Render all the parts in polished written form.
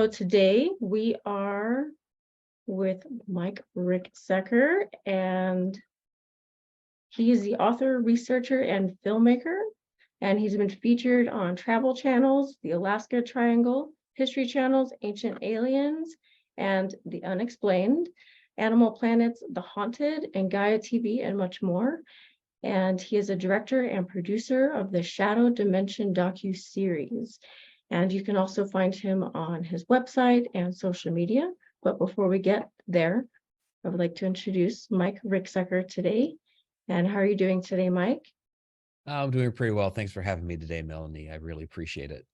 So today we are with Mike Ricksecker, and he is the author, researcher, and filmmaker. And he's been featured on travel channels, the Alaska Triangle, History Channel's Ancient Aliens, and The Unexplained, Animal Planet's The Haunted, and Gaia TV, and much more. And he is a director and producer of the Shadow Dimension docu-series. And you can also find him on his website and social media. But before we get there, I would like to introduce Mike Ricksecker today. And how are you doing today, Mike? I'm doing pretty well. Thanks for having me today, Melanie. I really appreciate it.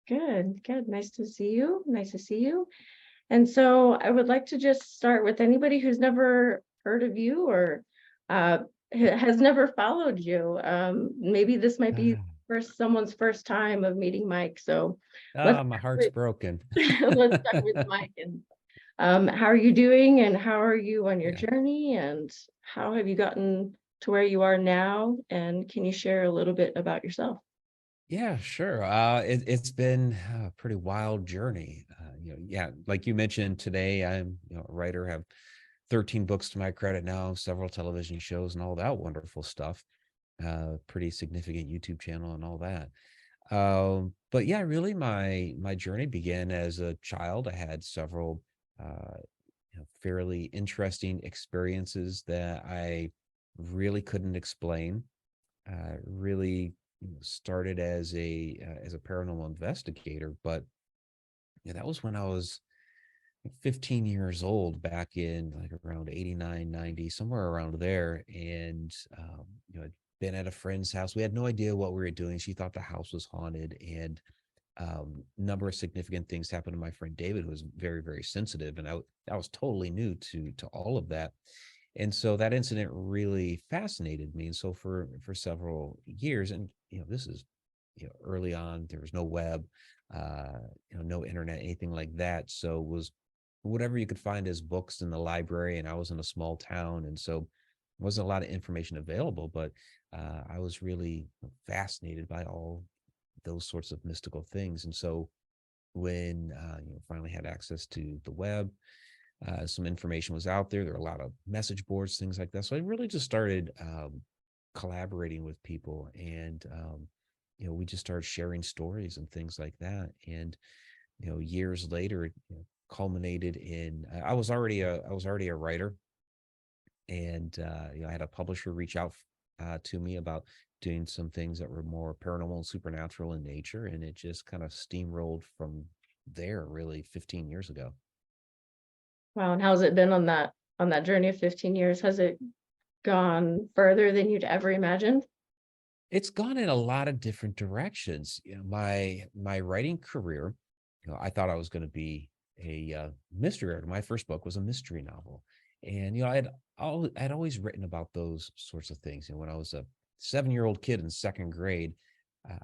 Good, good. Nice to see you. Nice to see you. And so I would like to just start with anybody who's never heard of you or has never followed you. Maybe this might be someone's first time of meeting Mike. So let's My heart's broken. let's start with Mike. And how are you doing? And how are you on your Yeah. journey? And how have you gotten to where you are now? And can you share a little bit about yourself? Yeah, sure. It's been a pretty wild journey. Yeah, like you mentioned today, I'm a writer, have 13 books to my credit now, several television shows and all that wonderful stuff. Pretty significant YouTube channel and all that. But yeah, really my journey began as a child. I had several uh, fairly interesting experiences that I really couldn't explain. Really started as a paranormal investigator, but yeah, that was when I was 15 years old, back in like around 89, 90, somewhere around there. And I'd been at a friend's house. We had no idea what we were doing. She thought the house was haunted, and number of significant things happened to my friend David, who was very, very sensitive, and I was totally new to all of that. And so that incident really fascinated me. And so for several years, and this is early on, there was no web, uh, no internet, anything like that. So it was whatever you could find as books in the library, and I was in a small town, and so wasn't a lot of information available. But I was really fascinated by all those sorts of mystical things. And so when finally had access to the web, some information was out there. There were a lot of message boards, things like that. So I really just started collaborating with people, and we just started sharing stories and things like that. And years later, it culminated in I was already a writer, and I had a publisher reach out to me about doing some things that were more paranormal and supernatural in nature, and it just kind of steamrolled from there. Really, 15 years ago. Wow, and how's it been on that journey of 15 years? Has it gone further than you'd ever imagined? It's gone in a lot of different directions. My writing career, I thought I was going to be a mystery writer. My first book was a mystery novel, and I'd always written about those sorts of things. When I was a 7-year-old kid in second grade,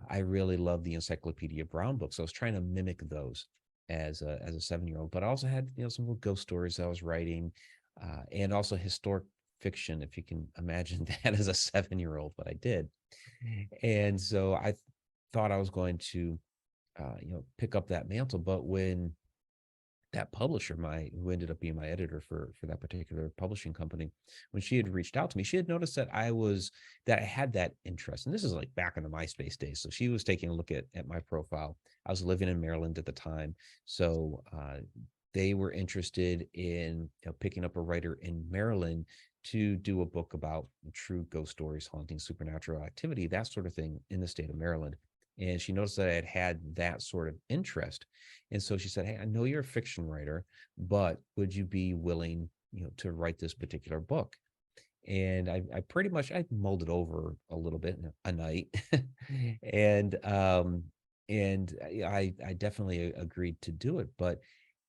I really loved the Encyclopedia Brown books. So I was trying to mimic those as a 7-year-old. But I also had some little ghost stories I was writing, and also historic fiction, if you can imagine that as a 7-year-old, but I did. And so I thought I was going to pick up that mantle. But when that publisher, who ended up being my editor for that particular publishing company, when she had reached out to me, she had noticed that I had that interest. And this is like back in the MySpace days. So she was taking a look at my profile. I was living in Maryland at the time. So they were interested in picking up a writer in Maryland to do a book about true ghost stories, haunting, supernatural activity, that sort of thing in the state of Maryland. And she noticed that I had that sort of interest. And so she said, "Hey, I know you're a fiction writer, but would you be willing, to write this particular book?" And I pretty much I mulled it over a little bit in a night, and I definitely agreed to do it. But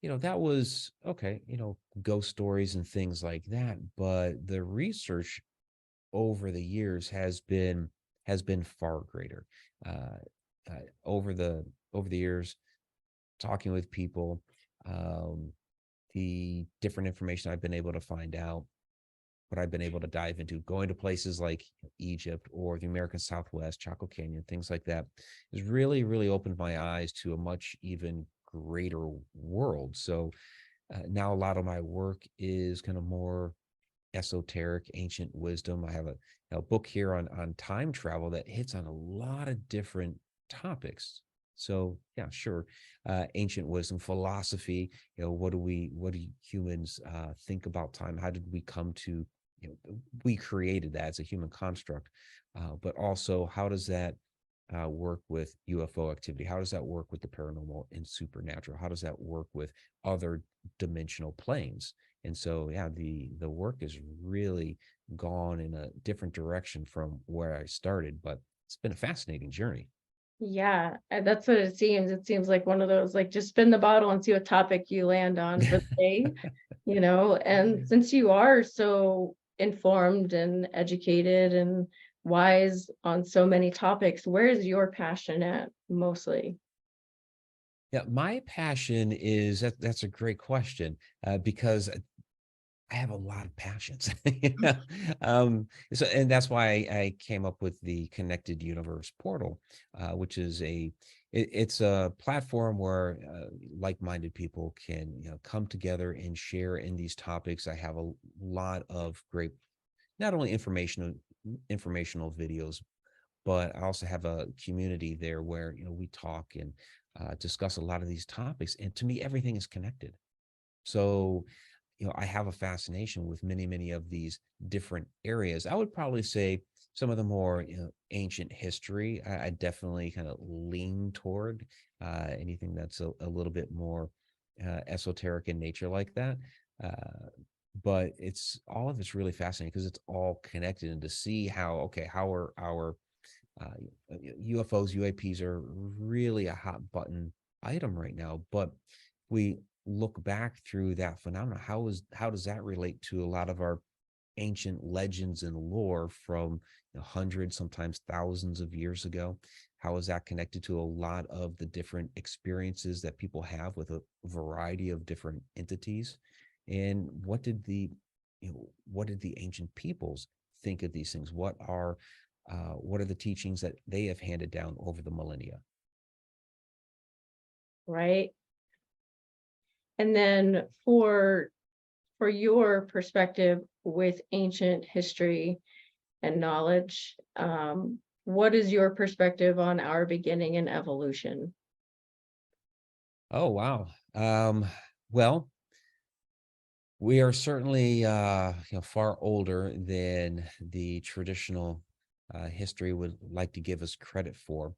that was okay. Ghost stories and things like that. But the research over the years has been far greater. Uh, over the years, talking with people, um, the different information I've been able to find out, what I've been able to dive into, going to places like Egypt or the American Southwest, Choco Canyon, things like that, has really, really opened my eyes to a much even greater world. So now a lot of my work is kind of more esoteric, ancient wisdom. I have a book here on time travel that hits on a lot of different topics. So yeah, sure. Ancient wisdom, philosophy, what do humans think about time? How did we come to, we created that as a human construct, but also how does that work with UFO activity? How does that work with the paranormal and supernatural? How does that work with other dimensional planes? And so, yeah, the work is really gone in a different direction from where I started, but it's been a fascinating journey. Yeah, and that's what it seems. It seems like one of those, like, just spin the bottle and see what topic you land on for the day, and since you are so informed and educated and wise on so many topics, where is your passion at mostly? Yeah, my passion is that's a great question, because I have a lot of passions. Yeah. And that's why I came up with the Connected Universe portal, which is it's a platform where like-minded people can come together and share in these topics. I have a lot of great, not only informational videos, but I also have a community there where we talk and discuss a lot of these topics. And to me, everything is connected. So I have a fascination with many, many of these different areas. I would probably say some of the more ancient history. I definitely kind of lean toward anything that's a little bit more esoteric in nature like that. Uh, but it's all of it's really fascinating because it's all connected, and to see how how are our UFOs, UAPs are really a hot button item right now. But we look back through that phenomena. How does that relate to a lot of our ancient legends and lore from hundreds, sometimes thousands of years ago? How is that connected to a lot of the different experiences that people have with a variety of different entities? And what did the ancient peoples think of these things? What are the teachings that they have handed down over the millennia? Right? And then for your perspective with ancient history and knowledge, what is your perspective on our beginning and evolution? Oh, wow. Well, we are certainly far older than the traditional history would like to give us credit for.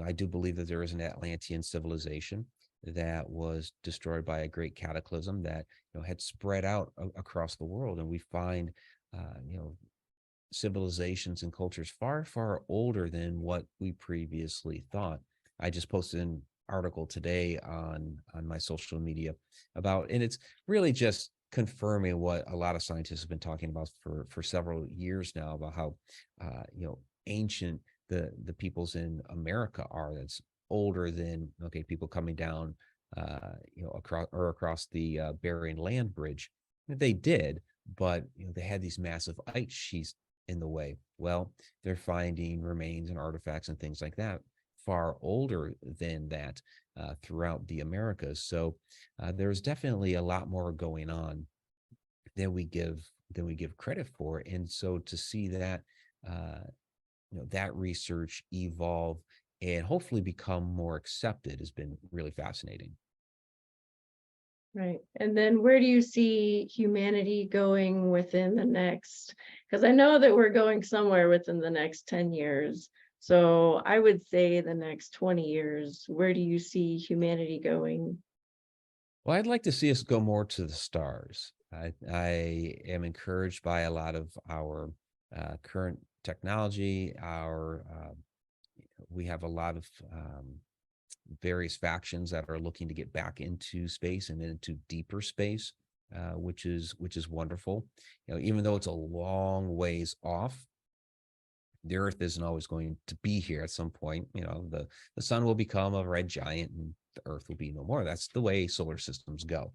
I do believe that there is an Atlantean civilization that was destroyed by a great cataclysm that had spread out across the world, and we find civilizations and cultures far, far older than what we previously thought. I just posted an article today on my social media about, and it's really just confirming what a lot of scientists have been talking about for several years now about how ancient the peoples in America are. That's older than people coming down across the Bering Land Bridge. They did, but they had these massive ice sheets in the way. Well, they're finding remains and artifacts and things like that far older than that throughout the Americas. So there's definitely a lot more going on than we give credit for. And so to see that that research evolve and hopefully become more accepted has been really fascinating. Right. And then where do you see humanity going within the next? Because I know that we're going somewhere within the next 10 years. So I would say the next 20 years, where do you see humanity going? Well, I'd like to see us go more to the stars. I am encouraged by a lot of our current technology. We have a lot of various factions that are looking to get back into space and into deeper space, which is wonderful. Even though it's a long ways off, the Earth isn't always going to be here. At some point, the sun will become a red giant, and the Earth will be no more. That's the way solar systems go.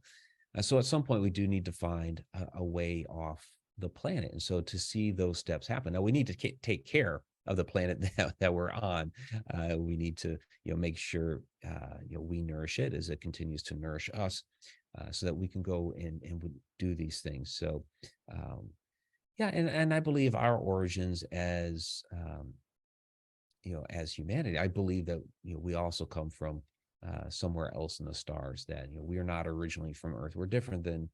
So at some point, we do need to find a way off the planet. And so to see those steps happen, now we need to take care of the planet that we're on. We need to, make sure, we nourish it as it continues to nourish us, so that we can go and do these things. So, um, yeah, and I believe our origins as, as humanity, I believe that, we also come from, somewhere else in the stars. That, we are not originally from Earth. We're different than,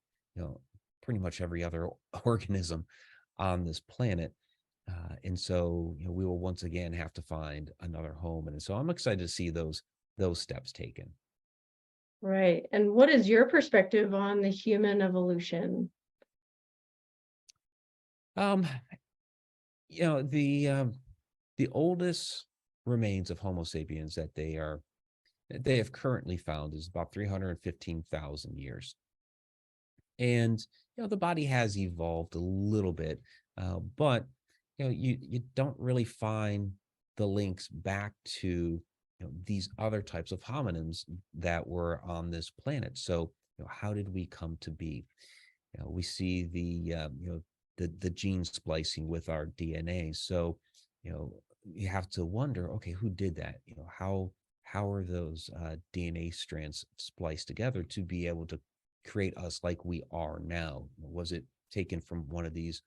pretty much every other organism on this planet. And so, we will once again have to find another home. And so I'm excited to see those steps taken. Right. And what is your perspective on the human evolution? Um, the oldest remains of Homo sapiens that they have currently found is about 315,000 years. And, the body has evolved a little bit, but, you don't really find the links back to, these other types of hominins that were on this planet. So, how did we come to be? We see the gene splicing with our DNA. So, you have to wonder, okay, who did that? How are those DNA strands spliced together to be able to create us like we are now? Was it taken from one of these,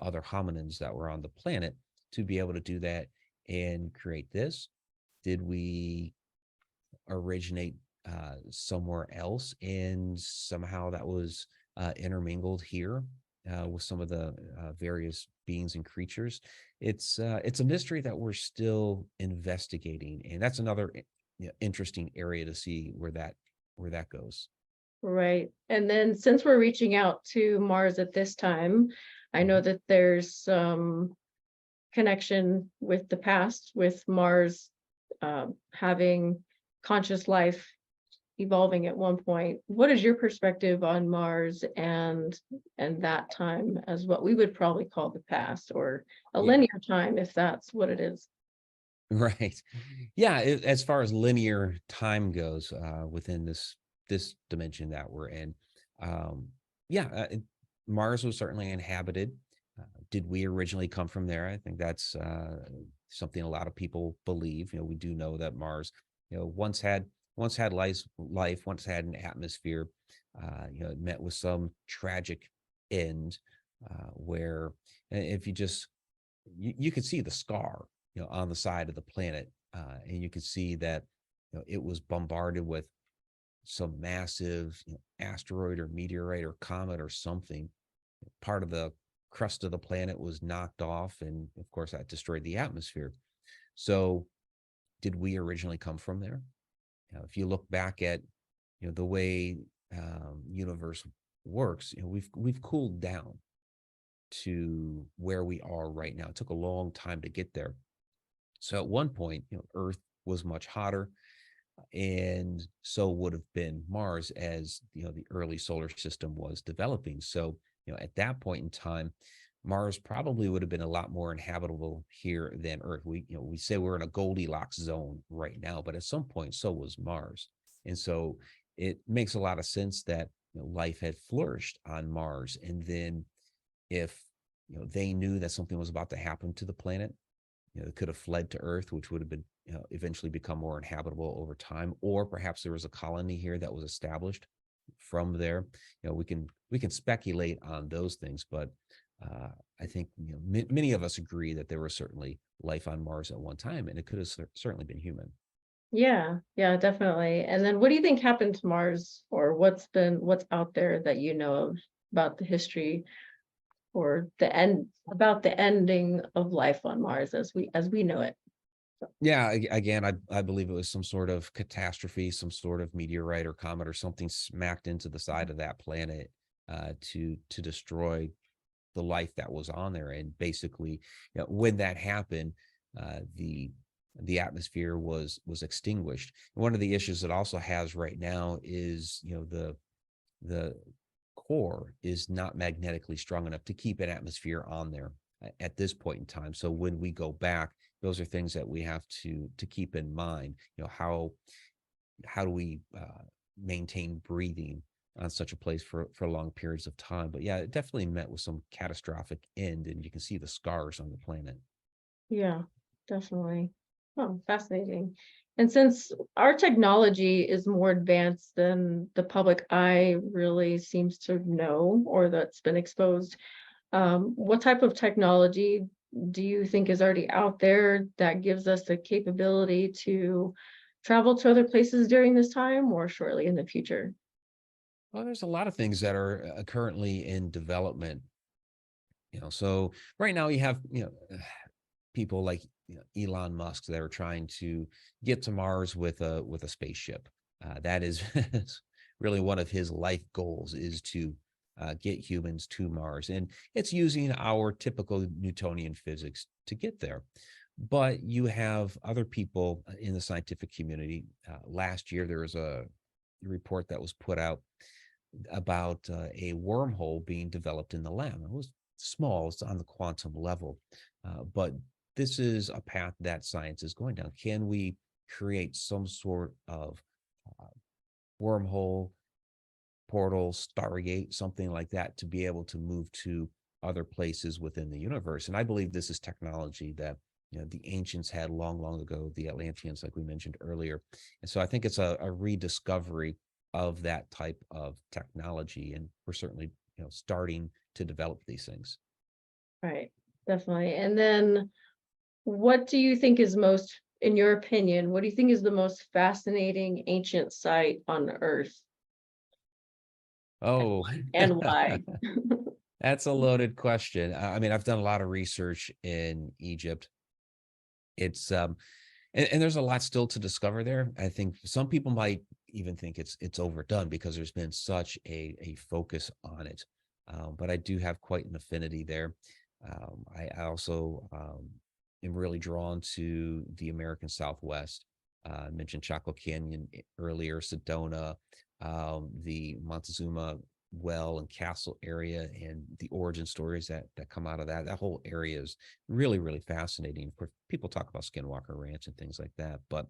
other hominins that were on the planet to be able to do that and create this? Did we originate somewhere else, and somehow that was intermingled here with some of the various beings and creatures? It's a mystery that we're still investigating, and that's another interesting area to see where that goes. Right. And then since we're reaching out to Mars at this time, I know Mhm. that there's some connection with the past, with Mars having conscious life evolving at one point. What is your perspective on Mars and that time as what we would probably call the past, or a Yeah. linear time, if that's what it is? Right. Yeah, as far as linear time goes, within this dimension that we're in, um, yeah, Mars was certainly inhabited. Did we originally come from there? I think that's something a lot of people believe. We do know that Mars, once had life, once had an atmosphere. It met with some tragic end, where, if you could see the scar, on the side of the planet, and you could see that, it was bombarded with some massive, asteroid or meteorite or comet or something. Part of the crust of the planet was knocked off, and of course that destroyed the atmosphere. So, did we originally come from there? If you look back at, the way, universe works, we've cooled down to where we are right now. It took a long time to get there. So at one point, Earth was much hotter, and so would have been Mars as, the early solar system was developing. So, at that point in time, Mars probably would have been a lot more inhabitable here than Earth. We say we're in a Goldilocks zone right now, but at some point, so was Mars. And so it makes a lot of sense that, life had flourished on Mars. And then, if, they knew that something was about to happen to the planet, it could have fled to Earth, which would have been, eventually become more inhabitable over time, or perhaps there was a colony here that was established from there. We can speculate on those things, but I think, many of us agree that there was certainly life on Mars at one time, and it could have certainly been human. Yeah, yeah, definitely. And then what do you think happened to Mars, or what's out there that you know of about the history or the end about the ending of life on Mars as we know it? Yeah, again, I believe it was some sort of catastrophe, some sort of meteorite or comet or something smacked into the side of that planet, to destroy the life that was on there. And basically, when that happened, the atmosphere was extinguished. And one of the issues it also has right now is, the core is not magnetically strong enough to keep an atmosphere on there at this point in time. So when we go back, those are things that we have to keep in mind. How do we maintain breathing on such a place for long periods of time? But yeah, it definitely met with some catastrophic end, and you can see the scars on the planet. Yeah, definitely. Oh, fascinating. And since our technology is more advanced than the public eye really seems to know or that's been exposed, what type of technology do you think is already out there that gives us the capability to travel to other places during this time or shortly in the future? Well, there's a lot of things that are currently in development. So right now you have people like Elon Musk that are trying to get to Mars with a spaceship. That is really one of his life goals is to get humans to Mars, and it's using our typical Newtonian physics to get there. But you have other people in the scientific community. Last year, there was a report that was put out about a wormhole being developed in the lab. It was small, it's on the quantum level, but this is a path that science is going down. Can we create some sort of uh, wormhole, portal, stargate, something like that to be able to move to other places within the universe? And I believe this is technology that the ancients had long, long ago, the Atlanteans, like we mentioned earlier. And so I think it's a rediscovery of that type of technology, and we're certainly starting to develop these things. Right, definitely. And then what do you think is most, in your opinion, what do you think is the most fascinating ancient site on Earth Oh, and why? that's a loaded question. I mean, I've done a lot of research in Egypt. It's and there's a lot still to discover there. I think some people might even think it's overdone because there's been such a focus on it. But I do have quite an affinity there. I also am really drawn to the American Southwest. I mentioned Choco Canyon earlier, Sedona, the Montezuma well and castle area, and the origin stories that come out of that. That whole area is really, really fascinating. Of course, people talk about Skinwalker Ranch and things like that, but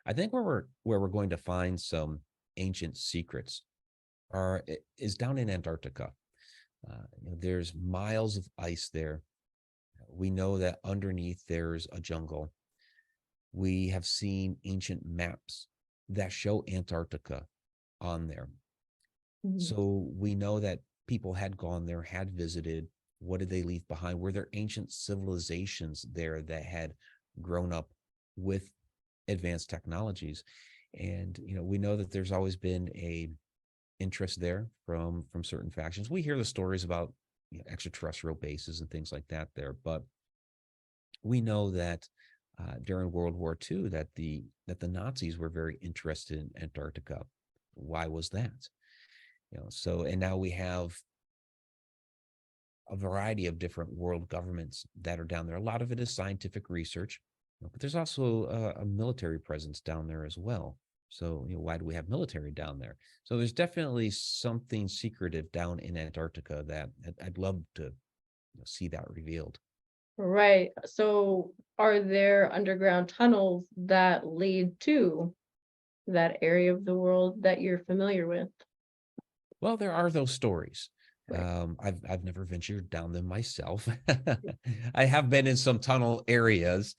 I think where we're going to find some ancient secrets is down in Antarctica. There's miles of ice there. We know that underneath there's a jungle. We have seen ancient maps that show Antarctica on there. Mhm. So we know that people had gone there, had visited. What did they leave behind? Were there ancient civilizations there that had grown up with advanced technologies? And we know that there's always been a interest there from certain factions. We hear the stories about extraterrestrial bases and things like that there, but we know that during World War II that the Nazis were very interested in Antarctica. Why was that? So and now we have a variety of different world governments that are down there. A lot of it is scientific research, but there's also a military presence down there as well. So, why do we have military down there? So there's definitely something secretive down in Antarctica that I'd love to see that revealed. Right. So are there underground tunnels that lead to that area of the world that you're familiar with? Well, there are those stories. Right. I've never ventured down them myself. I have been in some tunnel areas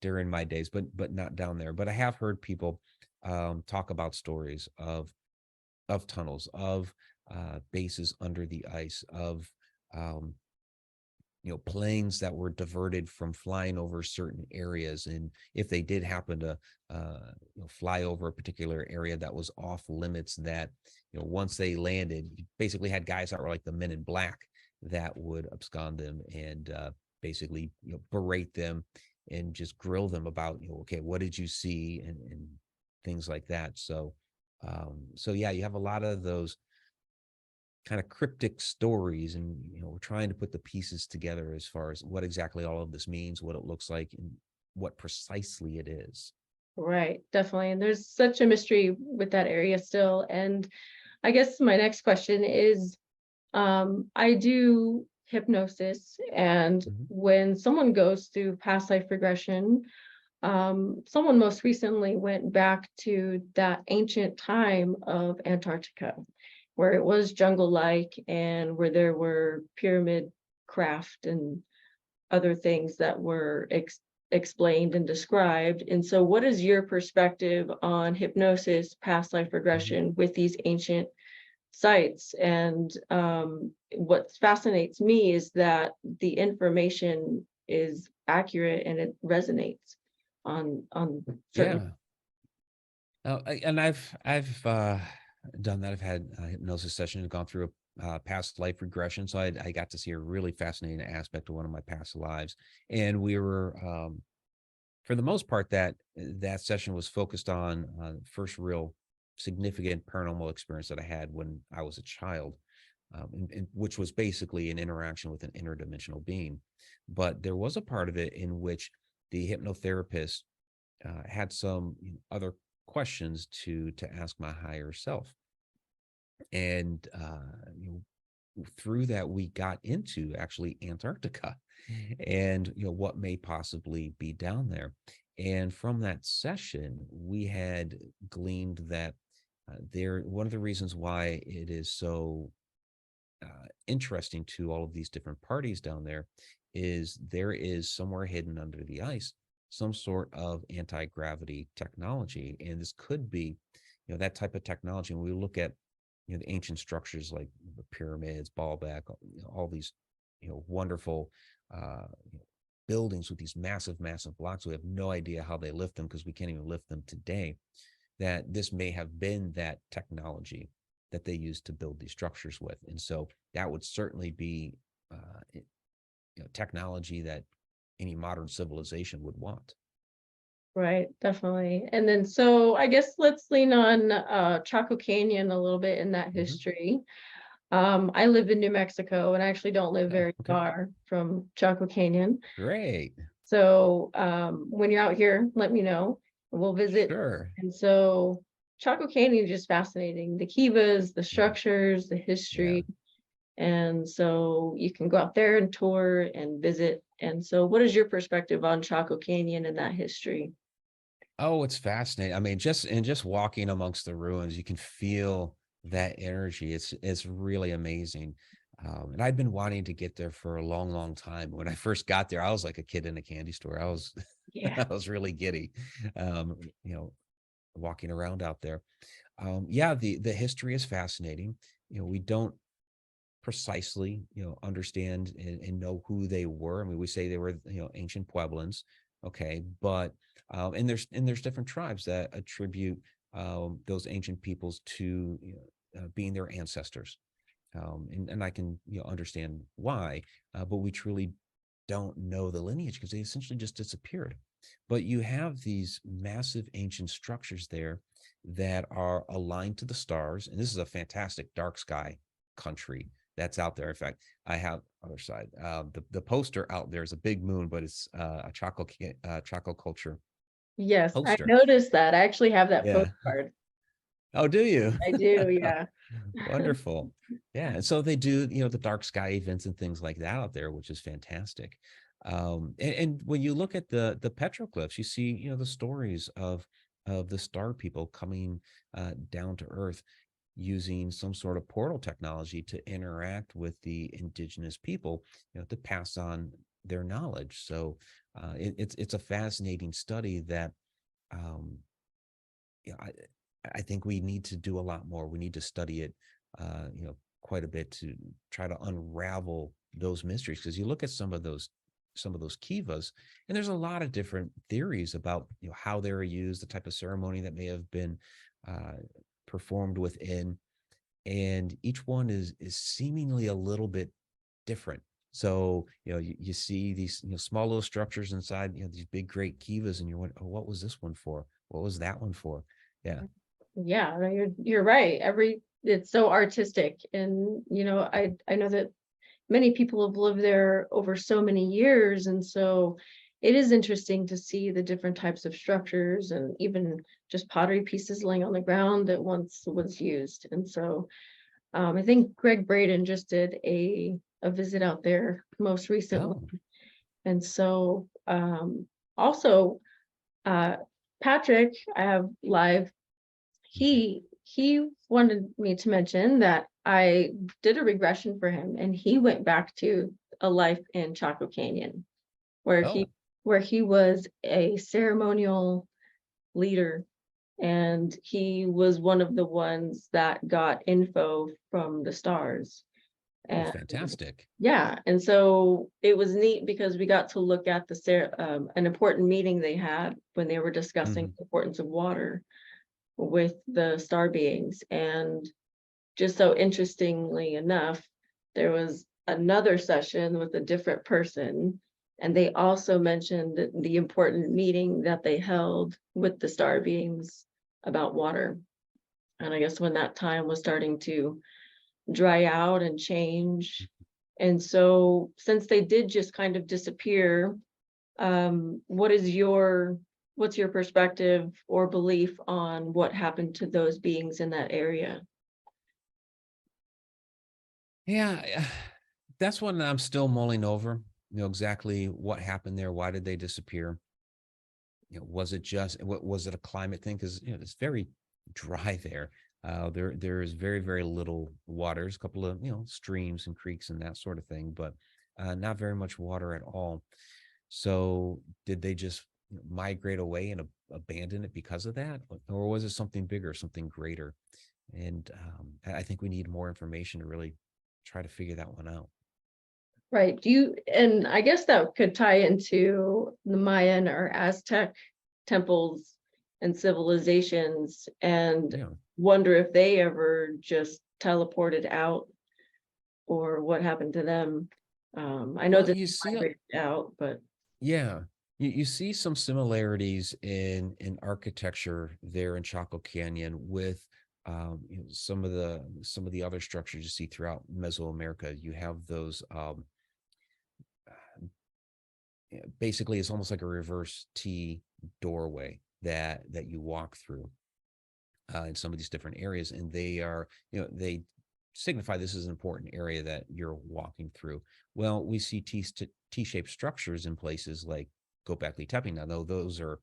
during my days, but not down there. But I have heard people talk about stories of tunnels, of bases under the ice, of um, planes that were diverted from flying over certain areas, and if they did happen to fly over a particular area that was off limits, that once they landed, you basically had guys that were like the men in black that would abscond them and basically berate them and just grill them about okay, what did you see, and things like that. So yeah, you have a lot of those kind of cryptic stories, and we're trying to put the pieces together as far as what exactly all of this means, what it looks like, and what precisely it is. Right, definitely. And there's such a mystery with that area still. And I guess my next question is, I do hypnosis, and Mhm. when someone goes through past life regression, someone most recently went back to that ancient time of Antarctica, where it was jungle-like and where there were pyramid craft and other things that were explained and described. And so what is your perspective on hypnosis, past life regression with these ancient sites? And what fascinates me is that the information is accurate and it resonates on certain. Yeah. And I've done that. I've had a hypnosis session and gone through a past life regression. So I got to see a really fascinating aspect of one of my past lives. And we were, for the most part, that session was focused on the first real significant paranormal experience that I had when I was a child, which was basically an interaction with an interdimensional being. But there was a part of it in which the hypnotherapist had some other questions to ask my higher self, and through that we got into actually Antarctica and what may possibly be down there. And from that session we had gleaned that there one of the reasons why it is so interesting to all of these different parties down there is somewhere hidden under the ice some sort of anti-gravity technology. And this could be that type of technology. When we look at the ancient structures like the pyramids, Baalbek, all these wonderful buildings with these massive blocks, we have no idea how they lift them because we can't even lift them today. That this may have been that technology that they used to build these structures with. And so that would certainly be technology that any modern civilization would want. Right, definitely. And then so I guess let's lean on Choco Canyon a little bit in that history. I live in New Mexico and I actually don't live Oh, very okay. far from Choco Canyon. Great. So when you're out here, let me know. We'll visit. Sure. And so Choco Canyon is just fascinating. The kivas, the Mhm. structures, the Yeah. history. And so you can go out there and tour and visit. And so what is your perspective on Choco Canyon and that history? Oh, it's fascinating. I mean, just walking amongst the ruins, you can feel that energy. It's really amazing. And I'd been wanting to get there for a long time. When I first got there, I was like a kid in a candy store. I was Yeah. I was really giddy, um, you know, walking around out there. Yeah, the history is fascinating. We don't precisely, understand and know who they were. I mean, we say they were, ancient Pueblans, okay, but and there's different tribes that attribute those ancient peoples to being their ancestors, and I can understand why, but we truly don't know the lineage because they essentially just disappeared. But you have these massive ancient structures there that are aligned to the stars, and this is a fantastic dark sky country that's out there. In fact, I have other side. The poster out there is a big moon, but it's a Choco culture Yes, I poster. noticed that. I actually have that Yeah. postcard. Oh, do you? I do, yeah. Wonderful. Yeah. And so they do, the dark sky events and things like that out there, which is fantastic. And when you look at the petroglyphs, you see, the stories of the star people coming down to Earth using some sort of portal technology to interact with the indigenous people, to pass on their knowledge. So it's a fascinating study that um, yeah, I think we need to do a lot more. We need to study it, quite a bit to try to unravel those mysteries. Because you look at some of those kivas, and there's a lot of different theories about how they were used, the type of ceremony that may have been uh, performed within, and each one is seemingly a little bit different. So you see these small little structures inside these big great kivas, and you're wondering, oh, what was this one for? What was that one for? Yeah. Yeah, no, you're right. It's so artistic. And I know that many people have lived there over so many years. And so it is interesting to see the different types of structures and even just pottery pieces laying on the ground that once was used. And so I think Greg Braden just did a visit out there most recently. Oh, And so also Patrick, I have live, he wanted me to mention that I did a regression for him and he went back to a life in Chaco Canyon. where Oh, he was a ceremonial leader, and he was one of the ones that got info from the stars. oh, And fantastic. yeah, and so it was neat because we got to look at an important meeting they had when they were discussing Mhm. the importance of water with the star beings. And just so interestingly enough, there was another session with a different person, and they also mentioned the important meeting that they held with the star beings about water. And I guess when that time was starting to dry out and change. And so since they did just kind of disappear, what's your perspective or belief on what happened to those beings in that area? Yeah, that's one that I'm still mulling over, exactly what happened there. Why did they disappear? Was it just what was it a climate thing? Because it's very dry there. There is very, very little water. There's a couple of streams and creeks and that sort of thing, but not very much water at all. So did they just migrate away and abandon it because of that, or was it something bigger, something greater? And I think we need more information to really try to figure that one out. Right. And I guess that could tie into the Mayan or Aztec temples and civilizations, and Yeah. wonder if they ever just teleported out or what happened to them. I know Well, that you they see, migrated out, but yeah, you see some similarities in architecture there in Choco Canyon with some of the other structures you see throughout Mesoamerica. You have those basically it's almost like a reverse T doorway that you walk through in some of these different areas, and they signify this is an important area that you're walking through. Well, we see T-shaped structures in places like Göbekli Tepe. Now, though those are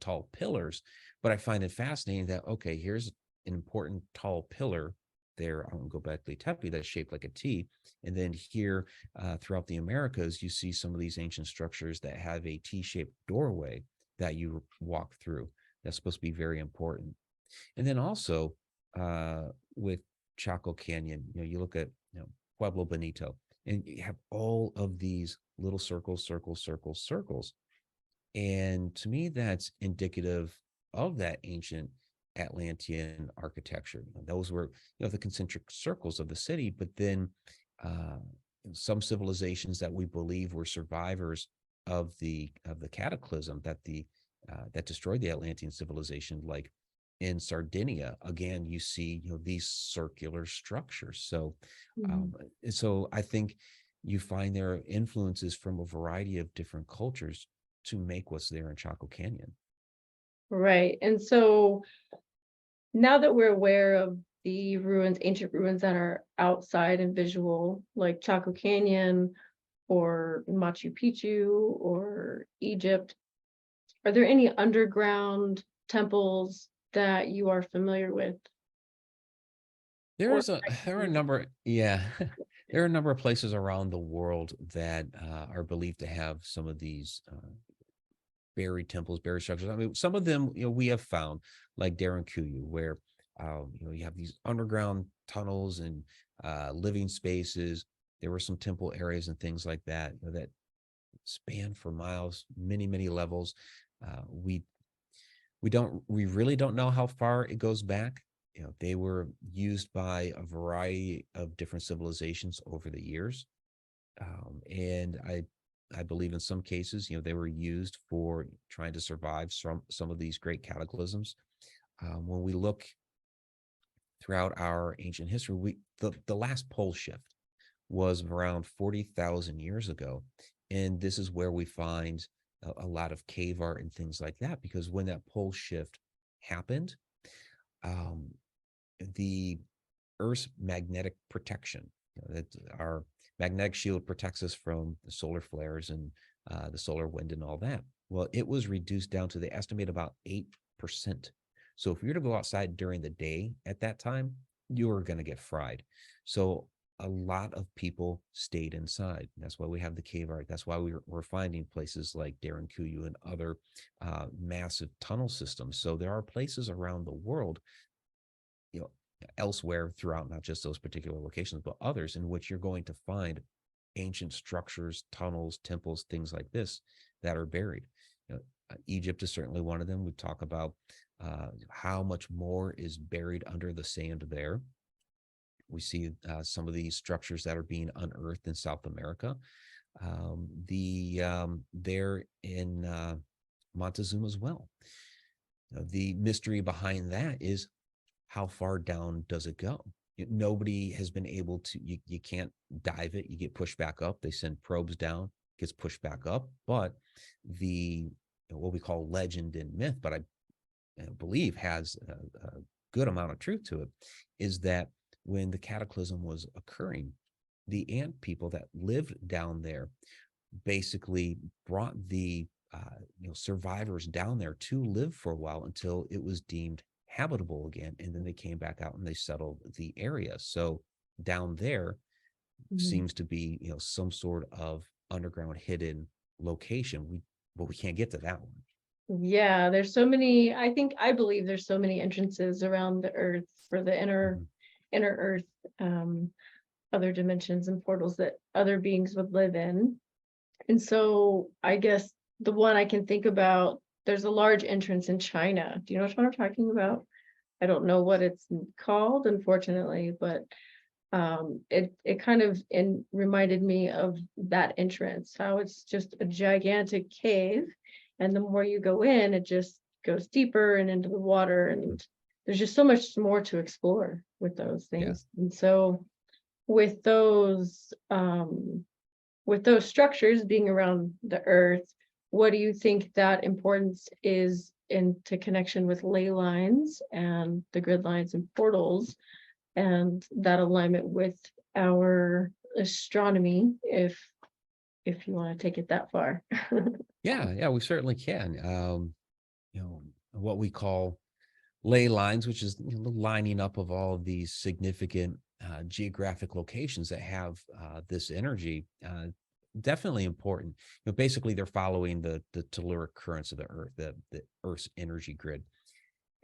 tall pillars, but I find it fascinating that okay, here's an important tall pillar there on Göbekli Tepe that's shaped like a T, and then here throughout the Americas, you see some of these ancient structures that have a T-shaped doorway that you walk through. That's supposed to be very important. And then also with Chaco Canyon, you look at Pueblo Bonito, and you have all of these little circles, circles, circles, circles. And to me, that's indicative of that ancient Atlantean architecture. Those were the concentric circles of the city, but then uh, some civilizations that we believe were survivors of the cataclysm that destroyed the Atlantean civilization, like in Sardinia, again, you see these circular structures. So, mhm. um, so I think you find there are influences from a variety of different cultures to make what's there in Chaco Canyon. Right. And so now that we're aware of the ruins, ancient ruins that are outside and visual, like Chaco Canyon or Machu Picchu or Egypt, are there any underground temples that you are familiar with? Or There are a number, yeah, there are a number of places around the world that are believed to have some of these buried temples, buried structures. I mean, some of them, we have found, like Kuyu, where you have these underground tunnels and living spaces. There were some temple areas and things like that, that span for miles, many, many levels. We really don't know how far it goes back. They were used by a variety of different civilizations over the years. And I believe in some cases, they were used for trying to survive some of these great cataclysms. When we look throughout our ancient history, the last pole shift was around 40,000 years ago. And this is where we find a lot of cave art and things like that, because when that pole shift happened, um, the Earth's magnetic protection, that our magnetic shield protects us from the solar flares and the solar wind and all that. Well, it was reduced down to, they estimate, about 8%. So if you were to go outside during the day at that time, you were going to get fried. So a lot of people stayed inside. That's why we have the cave art. That's why we're finding places like Kuyu and other massive tunnel systems. So there are places around the world, you know, elsewhere throughout, not just those particular locations, but others in which you're going to find ancient structures, tunnels, temples, things like this that are buried. You know, Egypt is certainly one of them. We talk about how much more is buried under the sand there. We see some of these structures that are being unearthed in South America. There in Montezuma as well. The mystery behind that is how far down does it go? Nobody has been able to, you can't dive it, you get pushed back up. They send probes down, gets pushed back up. But the, what we call legend and myth, but I believe has a good amount of truth to it, is that when the cataclysm was occurring, the ant people that lived down there basically brought the survivors down there to live for a while until it was deemed habitable again, and then they came back out and they settled the area. So down there seems to be some sort of underground hidden location. But we can't get to that one. Yeah, there's so many, I believe there's so many entrances around the earth for the inner earth, other dimensions and portals that other beings would live in. And so I guess the one I can think about, there's a large entrance in China. Do you know what I'm talking about? I don't know what it's called, unfortunately, but it kind of reminded me of that entrance, how it's just a gigantic cave, and the more you go in, it just goes deeper and into the water, and there's just so much more to explore with those things. Yeah. And so with those structures being around the earth, what do you think that importance is into connection with ley lines and the grid lines and portals, and that alignment with our astronomy, if you want to take it that far? Yeah, we certainly can. What we call ley lines, which is the lining up of all of these significant geographic locations that have this energy, definitely important. Basically they're following the telluric currents of the earth, the earth's energy grid.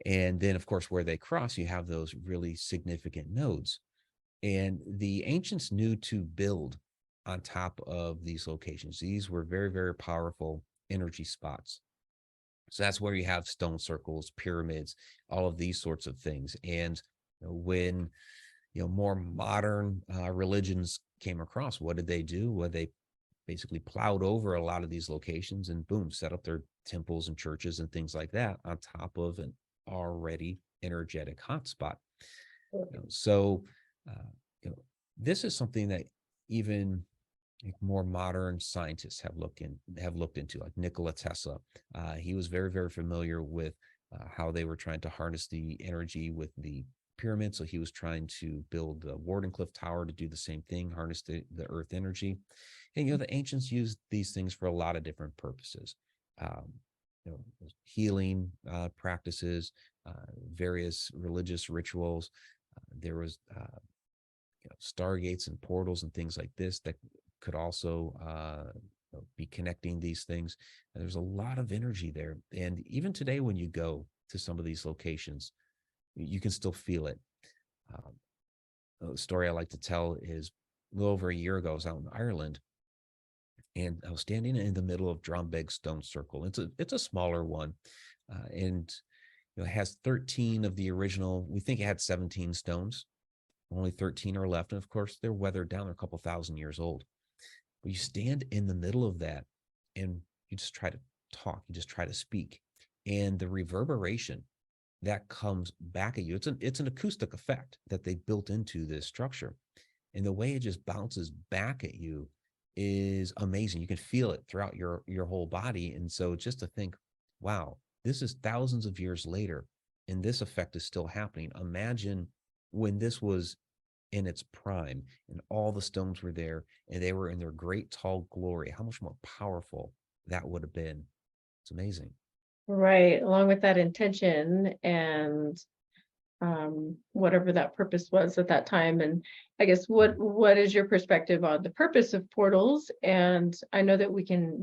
And then of course where they cross, you have those really significant nodes. And the ancients knew to build on top of these locations. These were very, very powerful energy spots. So that's where you have stone circles, pyramids, all of these sorts of things. And when more modern religions came across, what did they do? Well, they basically plowed over a lot of these locations and boom, set up their temples and churches and things like that on top of an already energetic hotspot. So this is something that even more modern scientists have looked into, like Nikola Tesla. He was very, very familiar with how they were trying to harness the energy with the pyramid. So he was trying to build the Wardenclyffe Tower to do the same thing, harness the earth energy. And the ancients used these things for a lot of different purposes. Healing practices, various religious rituals. There was stargates and portals and things like this that could also be connecting these things. And there's a lot of energy there. And even today, when you go to some of these locations, you can still feel it. The story I like to tell is a little over a year ago, I was out in Ireland, and I was standing in the middle of Drombeg Stone Circle. It's a smaller one, and it has 13 of the original. We think it had 17 stones. Only 13 are left, and of course they're weathered down. They're a couple thousand years old. But you stand in the middle of that, and you just try to talk. You just try to speak, and the reverberation that comes back at you. It's an acoustic effect that they built into this structure, and the way it just bounces back at you is amazing. You can feel it throughout your whole body. And so just to think, wow, this is thousands of years later, and this effect is still happening. Imagine when this was in its prime and all the stones were there and they were in their great tall glory, how much more powerful that would have been. It's amazing. Right, along with that intention and whatever that purpose was at that time. And I guess what is your perspective on the purpose of portals? And I know that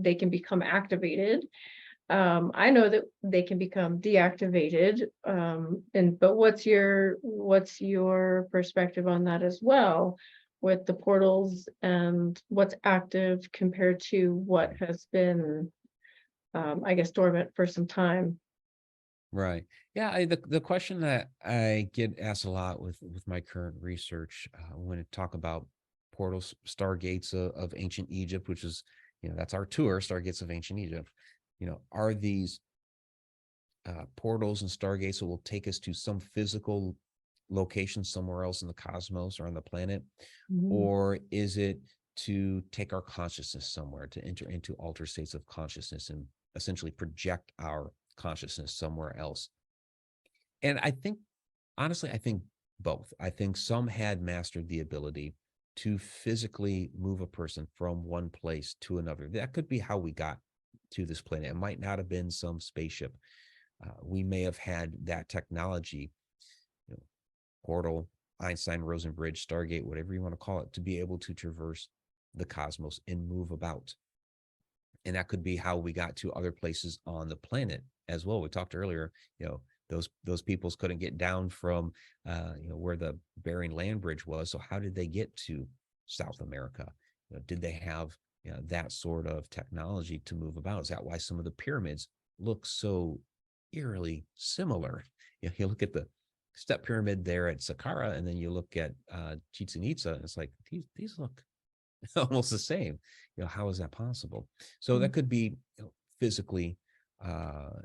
they can become activated. I know that they can become deactivated. But what's your perspective on that as well, with the portals and what's active compared to what has been, I guess, dormant for some time? Right. Yeah. The question that I get asked a lot with my current research, when I talk about portals, stargates of ancient Egypt, which is, that's our tour, Stargates of Ancient Egypt. Are these portals and stargates that will take us to some physical location somewhere else in the cosmos or on the planet, Mhm. or is it to take our consciousness somewhere, to enter into altered states of consciousness and essentially project our consciousness somewhere else? And I think, honestly, I think both. I think some had mastered the ability to physically move a person from one place to another. That could be how we got to this planet. It might not have been some spaceship. We may have had that technology, you know, portal, Einstein, Rosen bridge, Stargate, whatever you want to call it, to be able to traverse the cosmos and move about. And that could be how we got to other places on the planet as well. We talked earlier, those peoples couldn't get down from where the Bering Land Bridge was. So how did they get to South America? Did they have that sort of technology to move about? Is that why some of the pyramids look so eerily similar? You look at the step pyramid there at Saqqara, and then you look at Chichen Itza, and it's like these look almost the same. How is that possible? So that could be physically uh,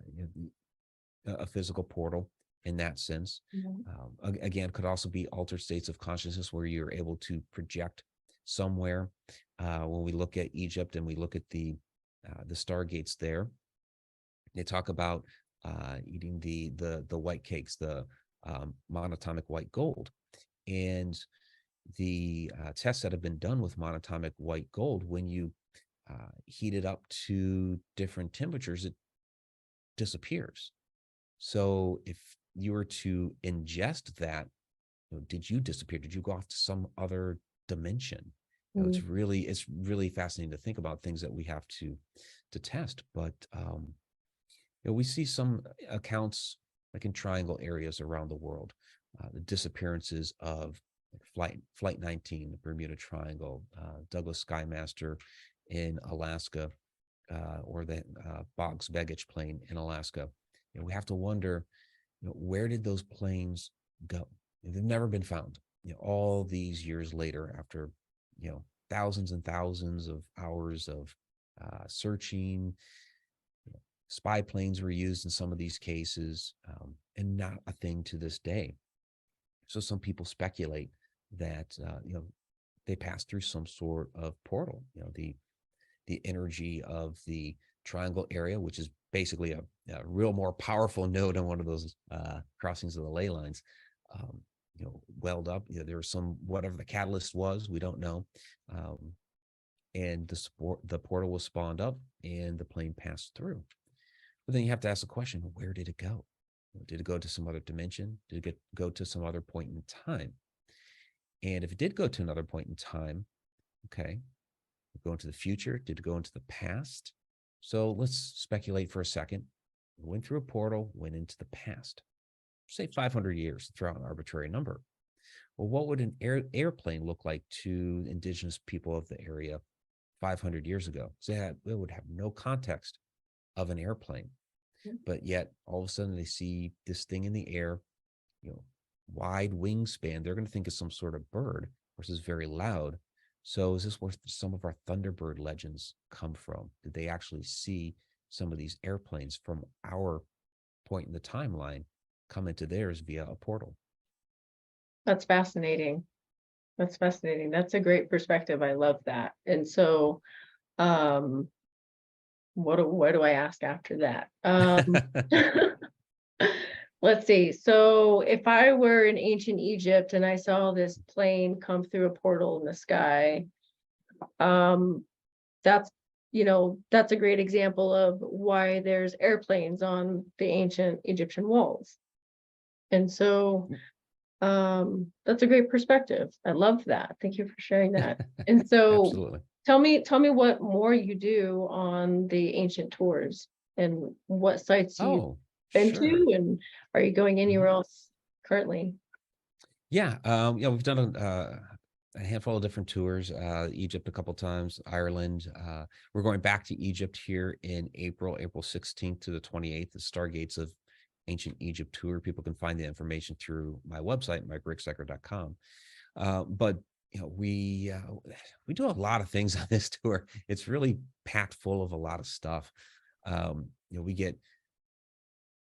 a physical portal in that sense. Mhm. Again, could also be altered states of consciousness where you're able to project somewhere. When we look at Egypt and we look at the stargates there, they talk about eating the white cakes, the monatomic white gold, and the tests that have been done with monatomic white gold, when you heat it up to different temperatures, it disappears. So if you were to ingest that, did you disappear? Did you go off to some other dimension? It's really fascinating to think about things that we have to test. But we see some accounts like in triangle areas around the world, the disappearances of Flight 19, the Bermuda Triangle, Douglas Skymaster in Alaska, or the Boggs Baggage plane in Alaska. We have to wonder, where did those planes go? They've never been found. All these years later, after thousands and thousands of hours of searching, spy planes were used in some of these cases, and not a thing to this day. So some people speculate that they passed through some sort of portal. The energy of the triangle area, which is basically a real more powerful node on one of those crossings of the ley lines, welled up. There was some, whatever the catalyst was, we don't know. And the portal was spawned up and the plane passed through. But then you have to ask the question, where did it go? Did it go to some other dimension? Did it go to some other point in time? And if it did go to another point in time, okay, go into the future? Did it go into the past? So let's speculate for a second. It went through a portal, went into the past. Say 500 years, throw out an arbitrary number. Well, what would an airplane look like to indigenous people of the area 500 years ago? So they would have no context of an airplane. But yet all of a sudden they see this thing in the air, wide wingspan. They're going to think it's some sort of bird, which is very loud. So is this where some of our Thunderbird legends come from? Did they actually see some of these airplanes from our point in the timeline come into theirs via a portal? That's fascinating. That's fascinating. That's a great perspective. I love that. And so, um, what do I ask after that? Let's see. So if I were in ancient Egypt and I saw this plane come through a portal in the sky, um, that's that's a great example of why there's airplanes on the ancient Egyptian walls. And so that's a great perspective. I love that. Thank you for sharing that. And so Absolutely. tell me what more you do on the ancient tours and what sites you've Oh, been sure. to, and are you going anywhere Mhm. else currently? Yeah, we've done a handful of different tours, Egypt a couple times, Ireland. We're going back to Egypt here in April 16th to the 28th, the Stargates of Ancient Egypt tour. People can find the information through my website, mikericksecker.com. But we do a lot of things on this tour. It's really packed full of a lot of stuff. We get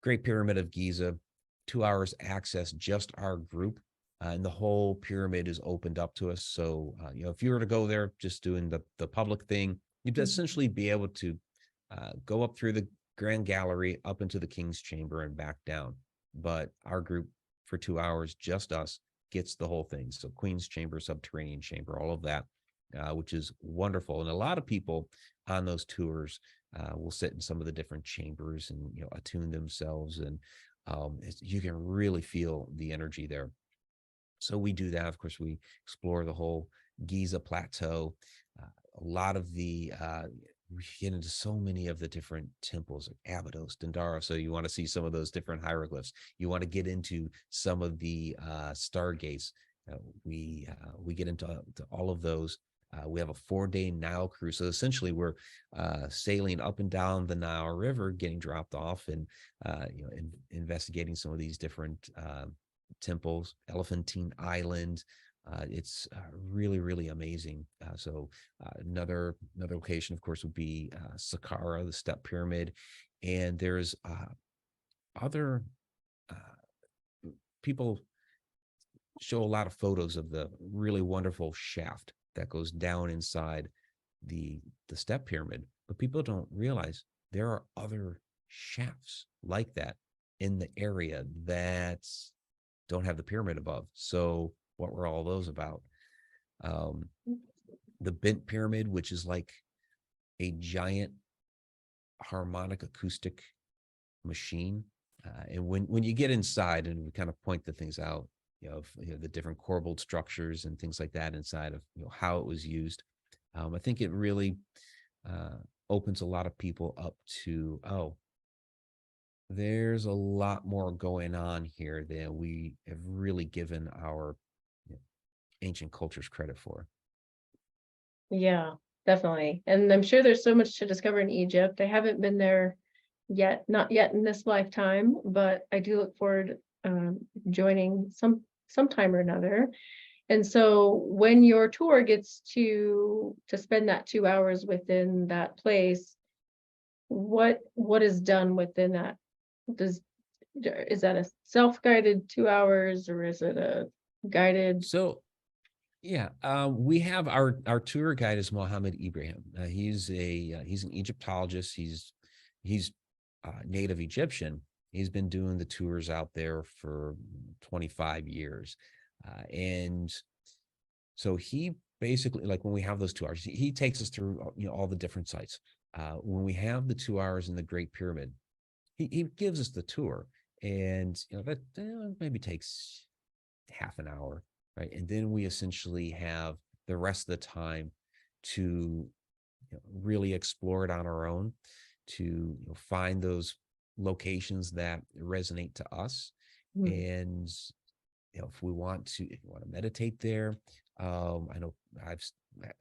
Great Pyramid of Giza, 2 hours access, just our group. And the whole pyramid is opened up to us. So, if you were to go there just doing the public thing, you'd Mhm. essentially be able to go up through the Grand Gallery, up into the King's Chamber, and back down. But our group for 2 hours, just us, gets the whole thing. So, Queen's Chamber, Subterranean Chamber, all of that, which is wonderful. And a lot of people on those tours will sit in some of the different chambers and attune themselves, and you can really feel the energy there. So we do that. Of course, we explore the whole Giza plateau. A lot of we get into so many of the different temples, like Abydos, Dendara. So you want to see some of those different hieroglyphs. You want to get into some of the stargates. We get into to all of those. We have a 4-day Nile cruise. So essentially, we're sailing up and down the Nile River, getting dropped off, and investigating some of these different temples, Elephantine Island. It's really, really amazing. Another location, of course, would be Saqqara, the Step Pyramid, and there's other people show a lot of photos of the really wonderful shaft that goes down inside the Step Pyramid, but people don't realize there are other shafts like that in the area that don't have the pyramid above. So what were all those about? Um, the Bent Pyramid, which is like a giant harmonic acoustic machine. And when you get inside and we kind of point the things out, the different corbelled structures and things like that inside of how it was used, I think it really opens a lot of people up to, there's a lot more going on here than we have really given our ancient cultures credit for. Yeah, definitely. And I'm sure there's so much to discover in Egypt. I haven't been there yet, not yet in this lifetime, but I do look forward joining sometime or another. And so when your tour gets to spend that 2 hours within that place, what is done within that? Is that a self-guided 2 hours, or is it a guided? So yeah, we have our tour guide is Mohammed Ibrahim. He's an Egyptologist. He's native Egyptian. He's been doing the tours out there for 25 years, and so he basically, like, when we have those 2 hours, he takes us through all the different sites. When we have the 2 hours in the Great Pyramid, he gives us the tour, and that maybe takes half an hour, right? And then we essentially have the rest of the time to really explore it on our own, to find those locations that resonate to us. Hmm. And if you want to meditate there, I know I've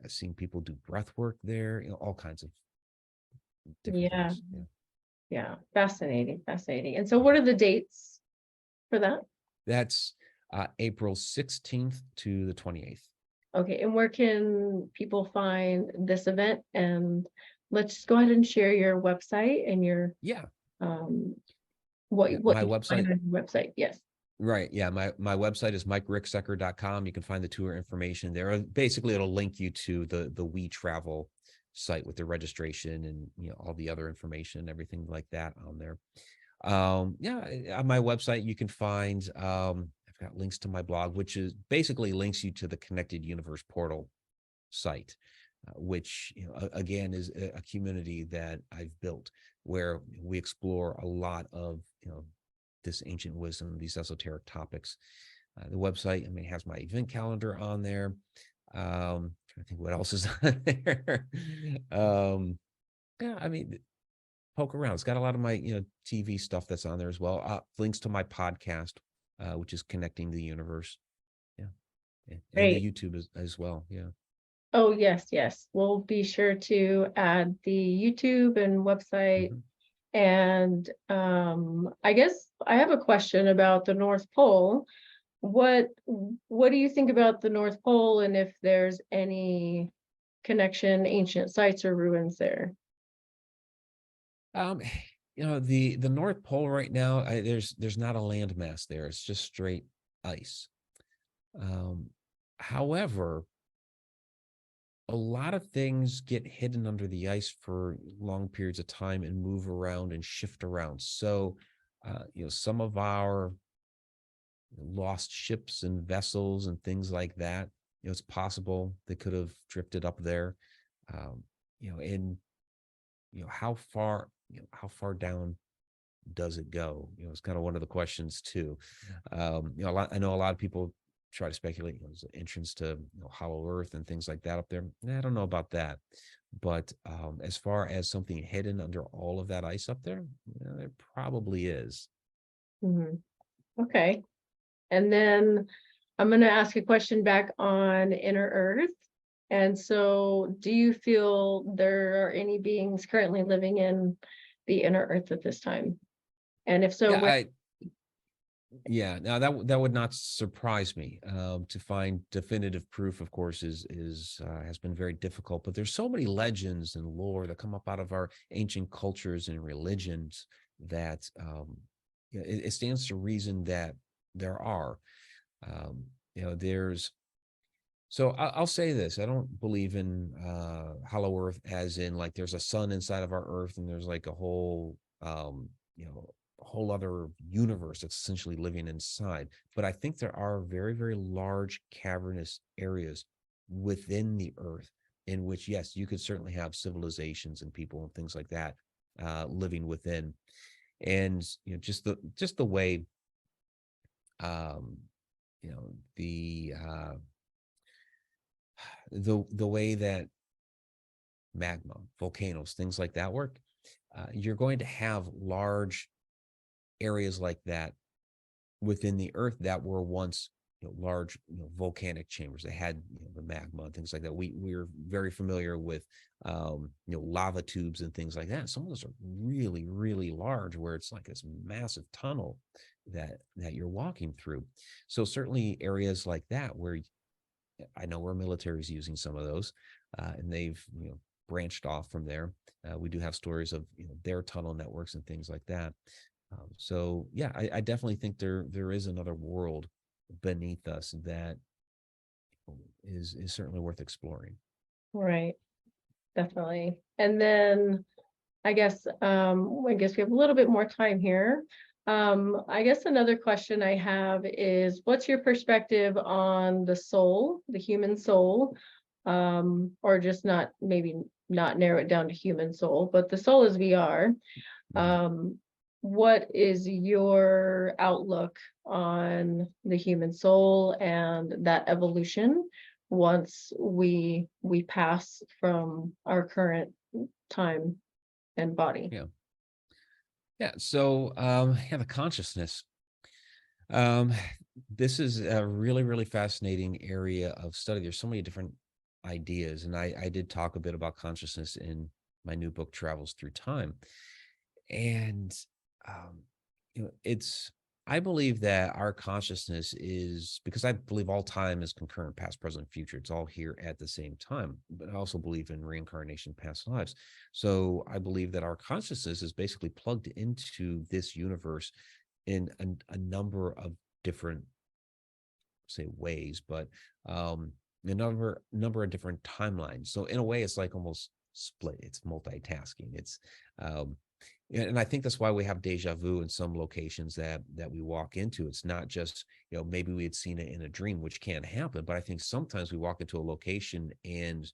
seen people do breath work there, all kinds of different Yeah, things. Yeah. yeah, fascinating, fascinating. And so what are the dates for that? That's April 16th to the 28th. Okay, and where can people find this event? And let's just go ahead and share your website and your Yeah. um Yeah. what My you can find website. on your website. Yes. Right. Yeah. My website is mikericksecker.com. You can find the tour information there. Basically, it'll link you to the We Travel site with the registration and all the other information and everything like that on there. On my website you can find I've got links to my blog, which is basically links you to the Connected Universe portal site, which again is a community that I've built where we explore a lot of this ancient wisdom, these esoteric topics. The website, I mean, has my event calendar on there. Trying to think what else is on there. Yeah, I mean, poke around. It's got a lot of my, TV stuff that's on there as well. Links to my podcast, which is Connecting the Universe. Yeah. And the Great. YouTube as well. Yeah. Oh, yes, yes. We'll be sure to add the YouTube and website. Mhm. And I guess I have a question about the North Pole. What what do you think about the North Pole, and if there's any connection, ancient sites or ruins there? Um, the North Pole right now, there's not a landmass there. It's just straight ice. Um, However, a lot of things get hidden under the ice for long periods of time and move around and shift around. So, some of our lost ships and vessels and things like that, it's possible they could have drifted up there. Um, and how far down does it go? It's kind of one of the questions too. I know a lot of people try to speculate, there's an entrance to Hollow Earth and things like that up there. I don't know about that. But as far as something hidden under all of that ice up there, there probably is. Mhm. Okay. And then I'm going to ask a question back on Inner Earth. And so, do you feel there are any beings currently living in the Inner Earth at this time? And if so, Yeah, where? yeah. Now that would not surprise me. To find definitive proof, of course, is has been very difficult. But there's so many legends and lore that come up out of our ancient cultures and religions that it stands to reason that there are. There's so I'll say this: I don't believe in hollow Earth, as in like there's a sun inside of our Earth, and there's like a whole a whole other universe that's essentially living inside. But I think there are very, very large cavernous areas within the Earth in which, yes, you could certainly have civilizations and people and things like that living within. And just the way um, you know the way that magma, volcanoes, things like that work, you're going to have large areas like that within the earth that were once large volcanic chambers. They had the magma and things like that. We're very familiar with lava tubes and things like that. Some of those are really, really large, where it's like this massive tunnel that you're walking through. So certainly areas like that where I know our military is using some of those, and they've branched off from there. We do have stories of their tunnel networks and things like that. So yeah, I definitely think there is another world beneath us that is certainly worth exploring. Right, definitely. And then I guess we have a little bit more time here. I guess another question I have is, what's your perspective on the soul, the human soul? Or just not, maybe not narrow it down to human soul, but the soul as we are. Mhm. What is your outlook on the human soul and that evolution once we pass from our current time and body? Yeah, yeah. So yeah, the consciousness. Um, this is a really, really fascinating area of study. There's so many different ideas, and I did talk a bit about consciousness in my new book, Travels Through Time. And um, it's I believe that our consciousness is, because I believe all time is concurrent, past, present, future. It's all here at the same time. But I also believe in reincarnation, past lives. So I believe that our consciousness is basically plugged into this universe in a number of different, say, ways, but a number of different timelines. So in a way, it's like almost split. It's multitasking. It's um, and I think that's why we have deja vu in some locations that we walk into. It's not just maybe we had seen it in a dream, which can happen, but I think sometimes we walk into a location and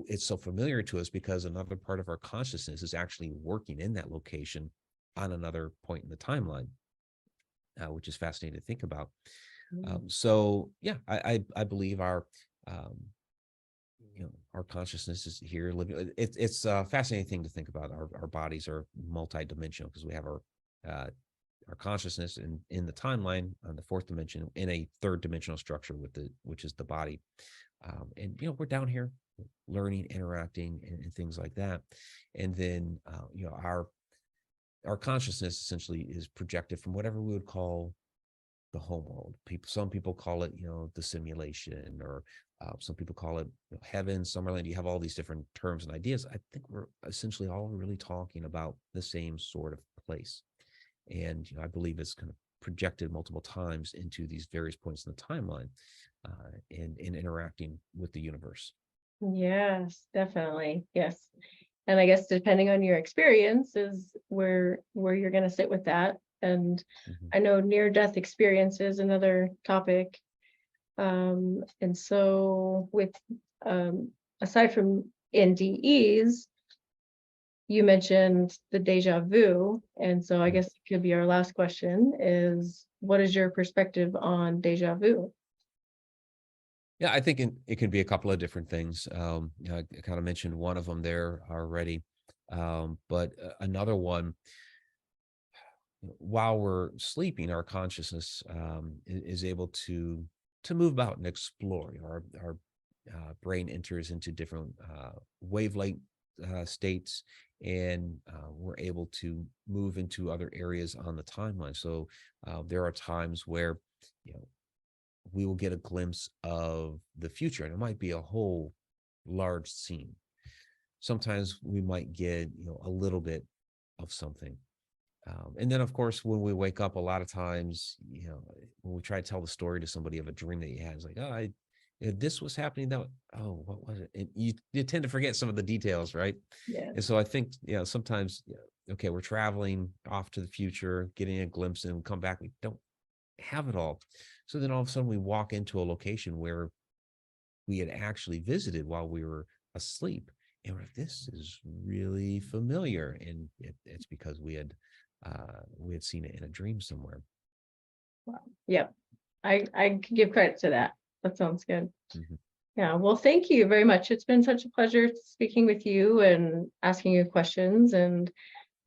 it's so familiar to us because another part of our consciousness is actually working in that location on another point in the timeline, which is fascinating to think about. Mm. So yeah, I believe our our consciousness is here living. It's a fascinating thing to think about. Our bodies are multidimensional because we have our consciousness in the timeline on the fourth dimension in a third dimensional structure which is the body. And we're down here learning, interacting, and things like that. And then our consciousness essentially is projected from whatever we would call the home world. Some people call it, the simulation, or some people call it heaven, summerland. You have all these different terms and ideas. I think we're essentially all really talking about the same sort of place. And I believe it's kind of projected multiple times into these various points in the timeline, and in interacting with the universe. Yes, definitely. Yes. And I guess depending on your experience is where you're going to sit with that. And Mhm. I know near-death experience is another topic. And so with aside from NDEs, you mentioned the deja vu. And so I Right. guess it could be our last question is, what is your perspective on deja vu? Yeah, I think it can be a couple of different things. I kind of mentioned one of them there already, but another one, while we're sleeping, our consciousness is able to move about and explore. Our brain enters into different wavelength states, and we're able to move into other areas on the timeline. So there are times where you know we will get a glimpse of the future, and it might be a whole large scene. Sometimes we might get a little bit of something. And then, of course, when we wake up, a lot of times, when we try to tell the story to somebody of a dream that you had, it's like, oh, this was happening. Oh, what was it? And you tend to forget some of the details, right? Yeah. And so I think, sometimes, okay, we're traveling off to the future, getting a glimpse, and we come back, we don't have it all. So then all of a sudden we walk into a location where we had actually visited while we were asleep. And we're like, this is really familiar. And it's because we had seen it in a dream somewhere. Wow. Yep. I can give credit to that. That sounds good. Mhm. Yeah. Well, thank you very much. It's been such a pleasure speaking with you and asking you questions. And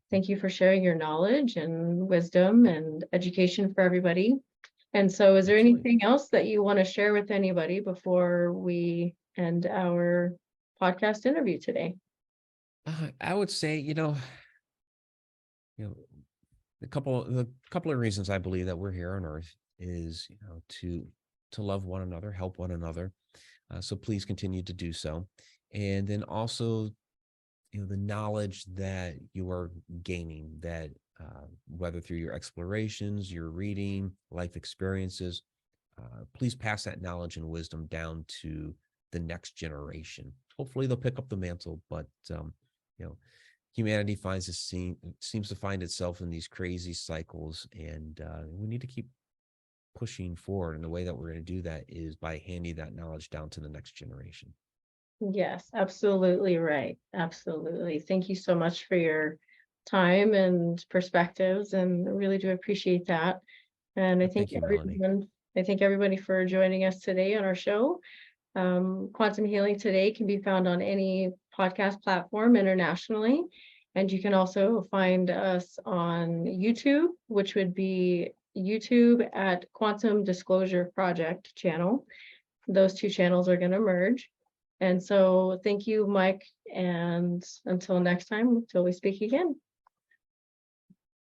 thank you for sharing your knowledge and wisdom and education for everybody. And so is there Absolutely. anything else that you want to share with anybody before we end our podcast interview today? I would say, you know, the couple of reasons I believe that we're here on Earth is, to love one another, help one another. So please continue to do so. And then also, the knowledge that you are gaining, that whether through your explorations, your reading, life experiences, please pass that knowledge and wisdom down to the next generation. Hopefully they'll pick up the mantle, but you know humanity seems to find itself in these crazy cycles, and we need to keep pushing forward. And the way that we're going to do that is by handing that knowledge down to the next generation. Yes, absolutely right. Absolutely. Thank you so much for your time and perspectives, and I really do appreciate that. And Thank you, Melanie. I thank everybody for joining us today on our show. Quantum Healing Today can be found on any podcast platform internationally. And you can also find us on YouTube, which would be YouTube at Quantum Disclosure Project channel. Those two channels are going to merge. And so thank you, Mike. And until next time, until we speak again.